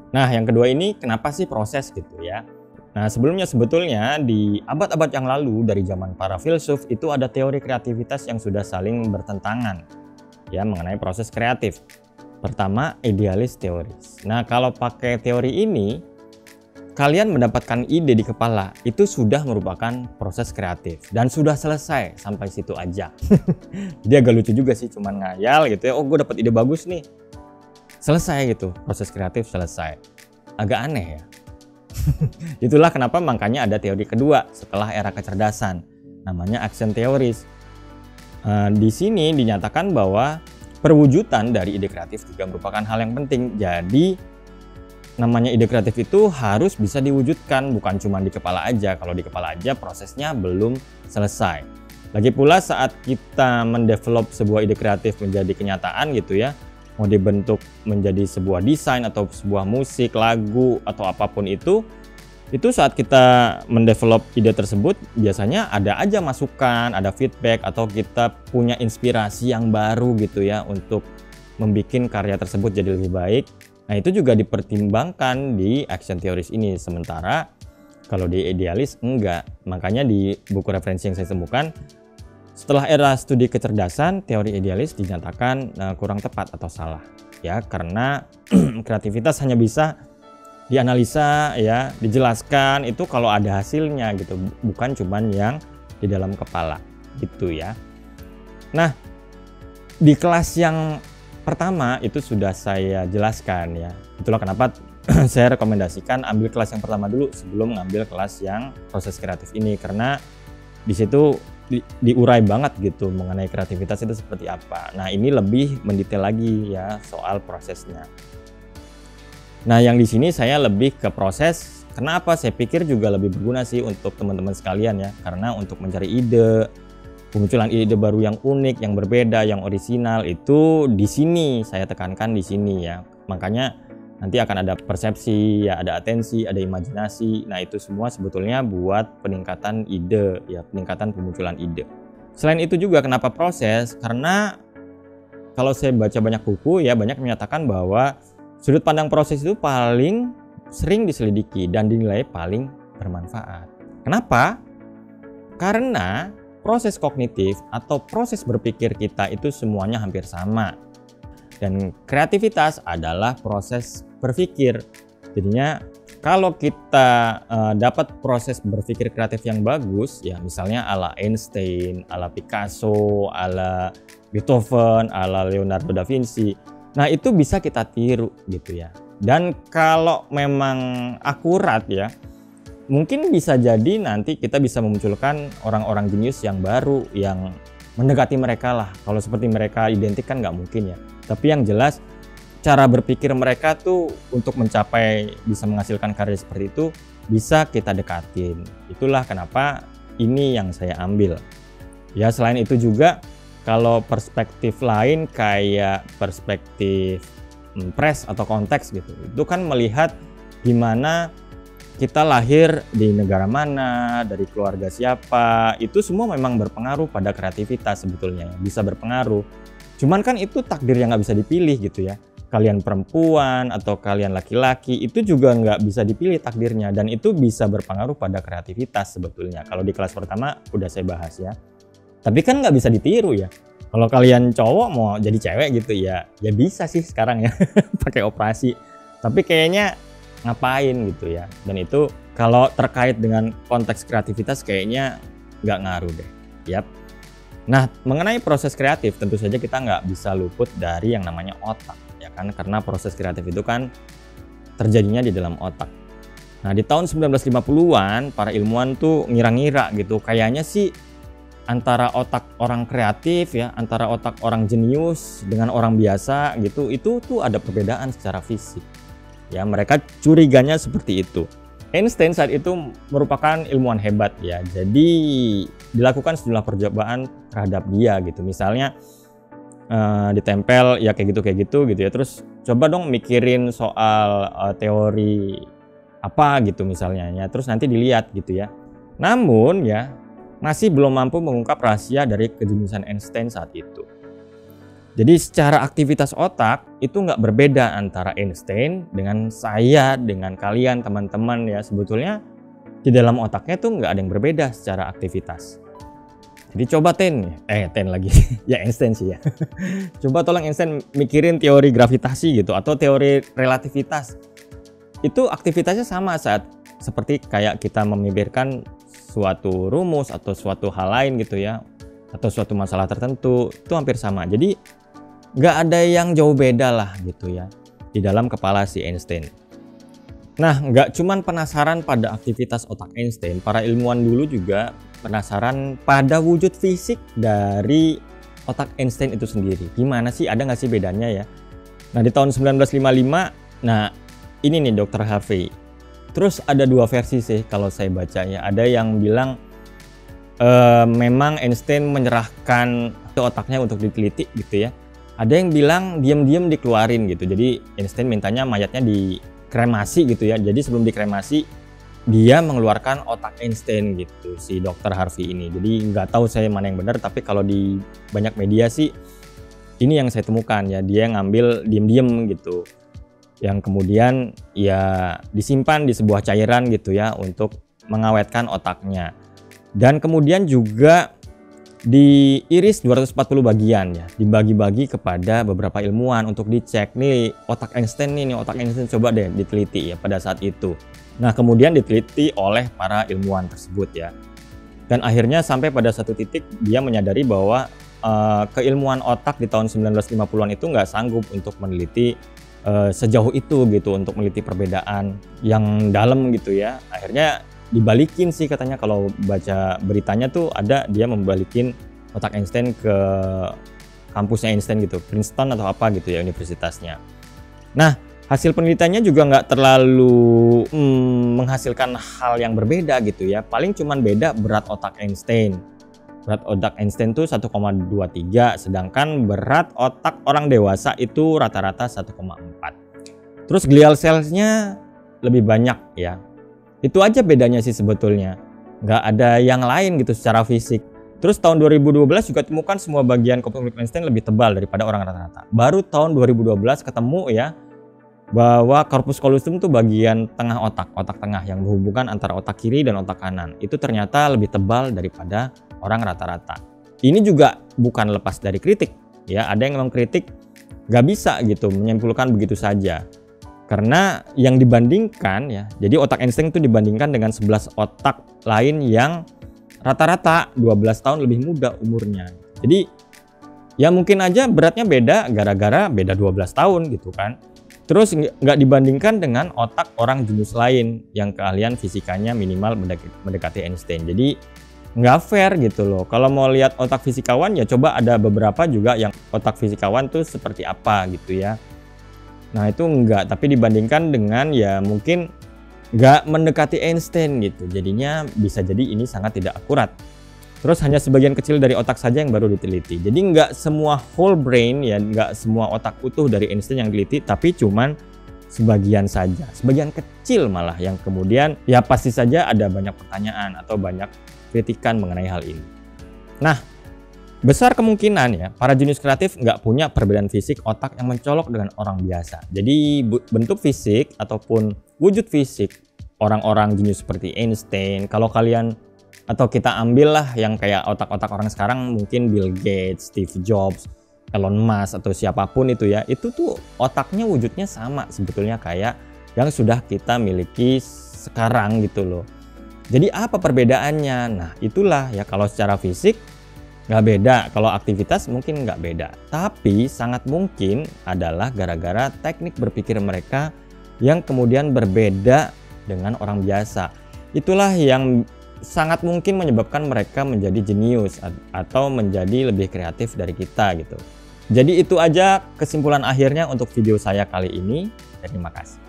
Nah, yang kedua ini kenapa sih proses gitu ya? Nah, sebetulnya di abad-abad yang lalu dari zaman para filsuf itu ada teori kreativitas yang sudah saling bertentangan ya mengenai proses kreatif. Pertama, idealis teoris. Nah, kalau pakai teori ini kalian mendapatkan ide di kepala itu sudah merupakan proses kreatif dan sudah selesai sampai situ aja. Jadi agak lucu juga sih, cuman ngayal gitu ya. Oh, gue dapat ide bagus nih. Selesai gitu, proses kreatif selesai. Agak aneh ya. Itulah kenapa makanya ada teori kedua setelah era kecerdasan, namanya action theories. Di sini dinyatakan bahwa perwujudan dari ide kreatif juga merupakan hal yang penting. Jadi namanya ide kreatif itu harus bisa diwujudkan, bukan cuma di kepala aja. Kalau di kepala aja prosesnya belum selesai. Lagi pula saat kita mendevelop sebuah ide kreatif menjadi kenyataan gitu ya, mau dibentuk menjadi sebuah desain atau sebuah musik, lagu atau apapun itu saat kita mendevelop ide tersebut biasanya ada aja masukan, ada feedback atau kita punya inspirasi yang baru gitu ya untuk membuat karya tersebut jadi lebih baik. Nah, itu juga dipertimbangkan di action theories ini, sementara kalau di idealis enggak. Makanya di buku referensi yang saya temukan, setelah era studi kecerdasan, teori idealis dinyatakan kurang tepat atau salah ya, karena kreativitas hanya bisa dianalisa ya, dijelaskan itu kalau ada hasilnya gitu, bukan cuman yang di dalam kepala gitu ya. Nah, di kelas yang pertama itu sudah saya jelaskan ya. Itulah kenapa saya rekomendasikan ambil kelas yang pertama dulu sebelum ngambil kelas yang proses kreatif ini, karena di situ diurai banget gitu mengenai kreativitas itu seperti apa. Nah, ini lebih mendetail lagi ya soal prosesnya. Nah, yang di sini saya lebih ke proses. Kenapa? Saya pikir juga lebih berguna sih untuk teman-teman sekalian ya, karena untuk mencari ide, kemunculan ide baru yang unik, yang berbeda, yang orisinal itu di sini saya tekankan di sini ya. Makanya nanti akan ada persepsi, ya ada atensi, ada imajinasi. Nah, itu semua sebetulnya buat peningkatan ide ya, peningkatan pemunculan ide. Selain itu juga kenapa proses? Karena kalau saya baca banyak buku ya, banyak menyatakan bahwa sudut pandang proses itu paling sering diselidiki dan dinilai paling bermanfaat. Kenapa? Karena proses kognitif atau proses berpikir kita itu semuanya hampir sama. Dan kreativitas adalah proses berpikir. Jadinya kalau kita dapat proses berpikir kreatif yang bagus, ya misalnya ala Einstein, ala Picasso, ala Beethoven, ala Leonardo da Vinci, nah itu bisa kita tiru gitu ya. Dan kalau memang akurat ya, mungkin bisa jadi nanti kita bisa memunculkan orang-orang jenius yang baru yang mendekati mereka lah. Kalau seperti mereka identik kan nggak mungkin ya. Tapi yang jelas cara berpikir mereka tuh untuk mencapai bisa menghasilkan karya seperti itu bisa kita dekatin. Itulah kenapa ini yang saya ambil. Ya, selain itu juga kalau perspektif lain kayak perspektif press atau konteks gitu, itu kan melihat gimana kita lahir di negara mana, dari keluarga siapa, itu semua memang berpengaruh pada kreativitas sebetulnya, bisa berpengaruh. Cuman kan itu takdir yang nggak bisa dipilih gitu ya. Kalian perempuan atau kalian laki-laki itu juga nggak bisa dipilih takdirnya, dan itu bisa berpengaruh pada kreativitas sebetulnya. Kalau di kelas pertama udah saya bahas ya. Tapi kan nggak bisa ditiru ya. Kalau kalian cowok mau jadi cewek gitu ya bisa sih sekarang ya pakai operasi. Tapi kayaknya ngapain gitu ya. Dan itu kalau terkait dengan konteks kreativitas kayaknya nggak ngaruh deh. Yap. Nah, mengenai proses kreatif tentu saja kita nggak bisa luput dari yang namanya otak ya kan, karena proses kreatif itu kan terjadinya di dalam otak. Nah, di tahun 1950-an para ilmuwan tuh ngira-ngira gitu, kayaknya sih antara otak orang kreatif ya, antara otak orang jenius dengan orang biasa gitu, itu tuh ada perbedaan secara fisik. Ya, mereka curiganya seperti itu. Einstein saat itu merupakan ilmuwan hebat ya. Jadi dilakukan sejumlah percobaan terhadap dia gitu. Misalnya ditempel ya kayak gitu ya. Terus coba dong mikirin soal teori apa gitu misalnya ya. Terus nanti dilihat gitu ya. Namun ya masih belum mampu mengungkap rahasia dari kejeniusan Einstein saat itu. Jadi secara aktivitas otak itu nggak berbeda antara Einstein dengan saya, dengan kalian teman-teman ya. Sebetulnya di dalam otaknya tuh nggak ada yang berbeda secara aktivitas. Jadi coba Ten lagi ya Einstein sih ya. Coba tolong Einstein mikirin teori gravitasi gitu atau teori relativitas. Itu aktivitasnya sama saat seperti kayak kita memikirkan suatu rumus atau suatu hal lain gitu ya, atau suatu masalah tertentu, itu hampir sama. Jadi nggak ada yang jauh beda lah gitu ya di dalam kepala si Einstein. Nah, nggak cuman penasaran pada aktivitas otak Einstein, para ilmuwan dulu juga penasaran pada wujud fisik dari otak Einstein itu sendiri. Gimana sih, ada nggak sih bedanya ya? Nah, di tahun 1955, nah ini nih Dr. Harvey. Terus ada dua versi sih kalau saya bacanya. Ada yang bilang memang Einstein menyerahkan otaknya untuk diteliti gitu ya. Ada yang bilang diam-diam dikeluarin gitu. Jadi Einstein mintanya mayatnya dikremasi gitu ya. Jadi sebelum dikremasi dia mengeluarkan otak Einstein gitu, si Dr. Harvey ini. Jadi nggak tahu saya mana yang benar, tapi kalau di banyak media sih ini yang saya temukan ya. Dia ngambil diam-diam gitu, yang kemudian ya disimpan di sebuah cairan gitu ya untuk mengawetkan otaknya. Dan kemudian juga diiris 240 bagian ya, dibagi-bagi kepada beberapa ilmuwan untuk dicek nih otak Einstein nih otak Einstein, coba deh diteliti ya pada saat itu. Nah, kemudian diteliti oleh para ilmuwan tersebut ya. Dan akhirnya sampai pada satu titik dia menyadari bahwa keilmuan otak di tahun 1950-an itu nggak sanggup untuk meneliti sejauh itu gitu, untuk meneliti perbedaan yang dalam gitu ya. Akhirnya dibalikin sih katanya, kalau baca beritanya tuh ada dia membalikin otak Einstein ke kampusnya Einstein gitu, Princeton atau apa gitu ya universitasnya. Nah, hasil penelitiannya juga nggak terlalu menghasilkan hal yang berbeda gitu ya. Paling cuman beda berat otak Einstein. Berat otak Einstein tuh 1,23, sedangkan berat otak orang dewasa itu rata-rata 1,4. Terus glial cellsnya lebih banyak ya. Itu aja bedanya sih sebetulnya. Nggak ada yang lain gitu secara fisik. Terus tahun 2012 juga temukan semua bagian korpus Einstein lebih tebal daripada orang rata-rata. Baru tahun 2012 ketemu ya bahwa corpus callosum itu bagian tengah otak tengah yang berhubungan antara otak kiri dan otak kanan. Itu ternyata lebih tebal daripada orang rata-rata. Ini juga bukan lepas dari kritik ya. Ada yang mengkritik nggak bisa gitu menyimpulkan begitu saja. Karena yang dibandingkan ya, jadi otak Einstein itu dibandingkan dengan 11 otak lain yang rata-rata 12 tahun lebih muda umurnya. Jadi ya mungkin aja beratnya beda gara-gara beda 12 tahun gitu kan. Terus nggak dibandingkan dengan otak orang jenis lain yang keahlian fisikanya minimal mendekati Einstein. Jadi nggak fair gitu loh. Kalau mau lihat otak fisikawan ya coba ada beberapa juga yang otak fisikawan tuh seperti apa gitu ya. Nah itu enggak, tapi dibandingkan dengan ya mungkin nggak mendekati Einstein gitu. Jadinya bisa jadi ini sangat tidak akurat. Terus hanya sebagian kecil dari otak saja yang baru diteliti. Jadi nggak semua whole brain ya, nggak semua otak utuh dari Einstein yang diteliti, tapi cuman sebagian saja. Sebagian kecil malah yang kemudian ya pasti saja ada banyak pertanyaan atau banyak kritikan mengenai hal ini. Nah, besar kemungkinan ya para jenius kreatif nggak punya perbedaan fisik otak yang mencolok dengan orang biasa. Jadi bentuk fisik ataupun wujud fisik orang-orang jenius seperti Einstein, kalau kalian atau kita ambil lah yang kayak otak-otak orang sekarang, mungkin Bill Gates, Steve Jobs, Elon Musk atau siapapun itu ya, itu tuh otaknya wujudnya sama sebetulnya kayak yang sudah kita miliki sekarang gitu loh. Jadi apa perbedaannya? Nah itulah ya, kalau secara fisik nggak beda, kalau aktivitas mungkin nggak beda. Tapi sangat mungkin adalah gara-gara teknik berpikir mereka yang kemudian berbeda dengan orang biasa. Itulah yang sangat mungkin menyebabkan mereka menjadi jenius atau menjadi lebih kreatif dari kita gitu. Jadi itu aja kesimpulan akhirnya untuk video saya kali ini. Terima kasih.